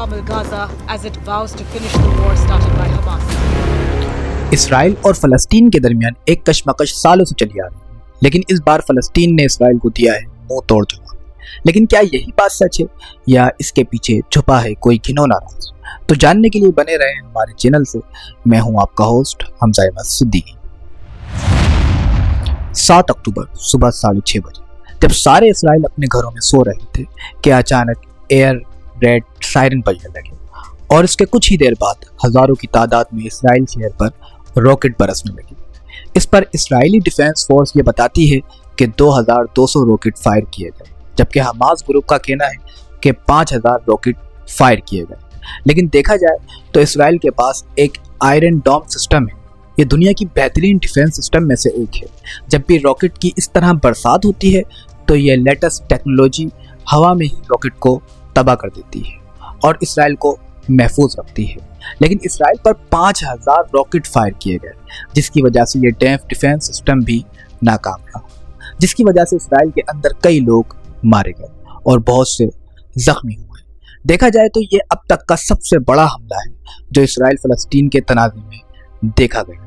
Hamil Gaza as it vows to finish the war started by Hamas. اسرائیل اور فلسطین کے درمیان ایک کشمکش سالوں سے چلی آ رہی ہے، لیکن اس بار فلسطین نے اسرائیل کو دیا ہے منہ توڑ جواب۔ لیکن کیا یہی بات سچ ہے یا اس کے پیچھے چھپا ہے کوئی گھنونا راز؟ تو جاننے کے لیے بنے رہے ہمارے چینل سے۔ میں ہوں آپ کا ہوسٹ حمزہ احمد صدیقی۔ 7 اکتوبر صبح 6:30 بجے جب سارے اسرائیل اپنے گھروں میں سو رہے تھے کہ اچانک ایئر ریڈ سائرن بجنے لگے، اور اس کے کچھ ہی دیر بعد ہزاروں کی تعداد میں اسرائیل شہر پر راکٹ برسنے لگے۔ اس پر اسرائیلی ڈیفنس فورس یہ بتاتی ہے کہ 2200 راکٹ فائر کیے گئے، جبکہ حماس گروپ کا کہنا ہے کہ 5000 راکٹ فائر کیے گئے۔ لیکن دیکھا جائے تو اسرائیل کے پاس ایک آئرن ڈوم سسٹم ہے۔ یہ دنیا کی بہترین ڈیفنس سسٹم میں سے ایک ہے۔ جب بھی راکٹ کی اس طرح برسات ہوتی ہے تو یہ لیٹسٹ ٹیکنالوجی ہوا میں ہی راکٹ کو تباہ کر دیتی ہے اور اسرائیل کو محفوظ رکھتی ہے۔ لیکن اسرائیل پر 5000 راکٹ فائر کیے گئے، جس کی وجہ سے یہ ڈیفنس سسٹم بھی ناکام رہا، جس کی وجہ سے اسرائیل کے اندر کئی لوگ مارے گئے اور بہت سے زخمی ہوئے۔ دیکھا جائے تو یہ اب تک کا سب سے بڑا حملہ ہے جو اسرائیل فلسطین کے تنازع میں دیکھا گیا،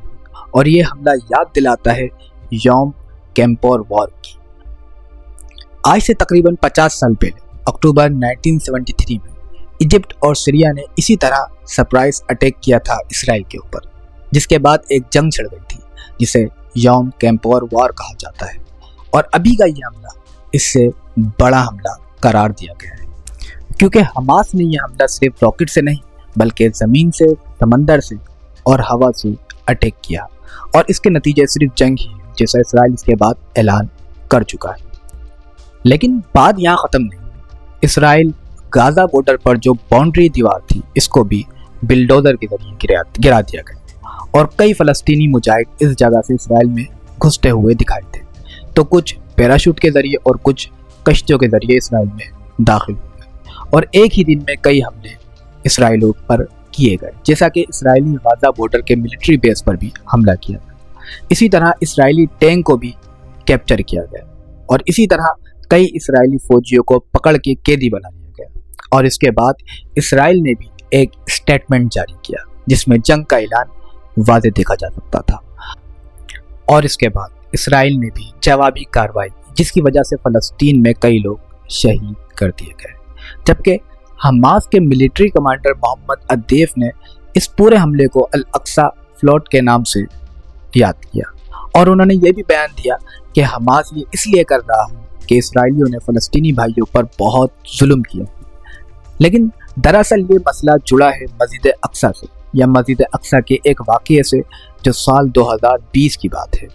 اور یہ حملہ یاد دلاتا ہے یوم کیپور وار کی۔ آج سے تقریباً 50 سال پہلے اکتوبر 1973 میں ایجپٹ اور سیریا نے اسی طرح سرپرائز اٹیک کیا تھا اسرائیل کے اوپر، جس کے بعد ایک جنگ چھڑ گئی تھی جسے یوم کیپور وار کہا جاتا ہے، اور ابھی کا یہ حملہ اس سے بڑا حملہ قرار دیا گیا ہے، کیونکہ حماس نے یہ حملہ صرف راکٹ سے نہیں بلکہ زمین سے، سمندر سے اور ہوا سے اٹیک کیا، اور اس کے نتیجے صرف جنگ ہی ہے جیسا اسرائیل اس کے بعد اعلان کر چکا ہے۔ لیکن بات یہاں ختم نہیں۔ اسرائیل غازہ بارڈر پر جو باؤنڈری دیوار تھی اس کو بھی بلڈوزر کے ذریعے گرا دیا گیا، اور کئی فلسطینی مجاہد اس جگہ سے اسرائیل میں گھستے ہوئے دکھائی تھے، تو کچھ پیراشوٹ کے ذریعے اور کچھ کشتیوں کے ذریعے اسرائیل میں داخل ہوئے، اور ایک ہی دن میں کئی حملے اسرائیلوں پر کیے گئے، جیسا کہ اسرائیلی غازہ بارڈر کے ملٹری بیس پر بھی حملہ کیا گیا۔ اسی طرح اسرائیلی ٹینک کو بھی کیپچر کیا گیا، اور اسی طرح کئی اسرائیلی فوجیوں کو پکڑ کے قیدی بنا لیا گیا، اور اس کے بعد اسرائیل نے بھی ایک اسٹیٹمنٹ جاری کیا جس میں جنگ کا اعلان واضح دیکھا جا سکتا تھا، اور اس کے بعد اسرائیل نے بھی جوابی کارروائی کی، جس کی وجہ سے فلسطین میں کئی لوگ شہید کر دیے گئے، جبکہ حماس کے ملٹری کمانڈر محمد الدیف نے اس پورے حملے کو الاقصی فلوٹ کے نام سے یاد کیا، اور انہوں نے یہ بھی بیان دیا کہ حماس یہ اس لیے کر رہا ہے کہ اسرائیلیوں نے فلسطینی بھائیوں پر بہت ظلم کیا، لیکن دراصل یہ مسئلہ جڑا ہے مسجد اقصی سے، یا مسجد اقصی کے ایک واقعے سے جو سال 2020 کی بات ہے،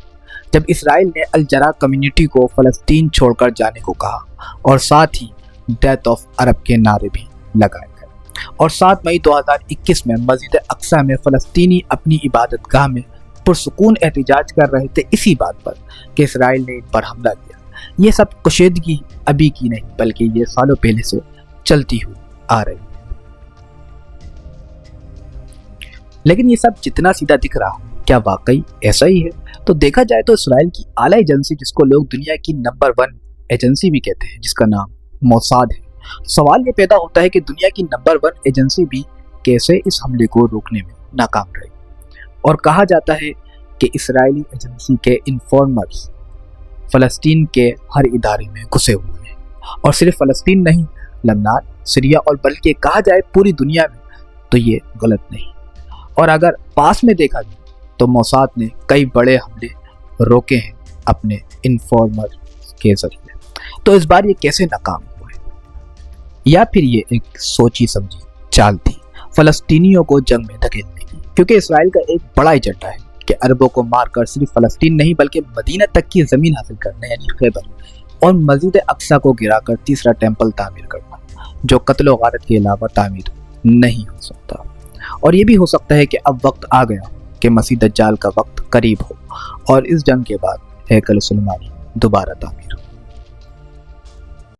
جب اسرائیل نے الجرا کمیونٹی کو فلسطین چھوڑ کر جانے کو کہا، اور ساتھ ہی ڈیتھ آف عرب کے نعرے بھی لگائے گئے، اور 7 مئی 2021 میں مسجد اقصی میں فلسطینی اپنی عبادت گاہ میں پرسکون احتجاج کر رہے تھے اسی بات پر کہ اسرائیل نے ان پر حملہ کیا۔ یہ سب کشیدگی ابھی کی نہیں بلکہ یہ سالوں پہلے سے چلتی ہوئی آ رہی ہے۔ لیکن یہ سب جتنا سیدھا دکھ رہا ہے، کیا واقعی ایسا ہی ہے؟ تو دیکھا جائے تو اسرائیل کی اعلیٰ ایجنسی، جس کو لوگ دنیا کی نمبر 1 ایجنسی بھی کہتے ہیں، جس کا نام موساد ہے، سوال یہ پیدا ہوتا ہے کہ دنیا کی نمبر 1 ایجنسی بھی کیسے اس حملے کو روکنے میں ناکام رہی، اور کہا جاتا ہے کہ اسرائیلی ایجنسی کے انفارمرز فلسطین کے ہر ادارے میں گھسے ہوئے ہیں، اور صرف فلسطین نہیں، لبنان، سیریا اور بلکہ کہا جائے پوری دنیا میں، تو یہ غلط نہیں۔ اور اگر پاس میں دیکھا جائے تو موساد نے کئی بڑے حملے روکے ہیں اپنے انفارمر کے ذریعے، تو اس بار یہ کیسے ناکام ہوئے؟ یا پھر یہ ایک سوچی سمجھی چال تھی فلسطینیوں کو جنگ میں دھکیلنے کی، کیونکہ اسرائیل کا ایک بڑا ایجنڈا ہے کہ عربوں کو مار کر صرف فلسطین نہیں بلکہ مدینہ تک کی زمین حاصل کرنا، یعنی خیبر، اور مسجد اقصی کو گرا کر تیسرا ٹیمپل تعمیر کرنا، جو قتل و غارت کے علاوہ تعمیر نہیں ہو سکتا۔ اور یہ بھی ہو سکتا ہے کہ اب وقت آ گیا کہ مسیح دجال کا وقت قریب ہو، اور اس جنگ کے بعد ہیکل سلیمانی دوبارہ تعمیر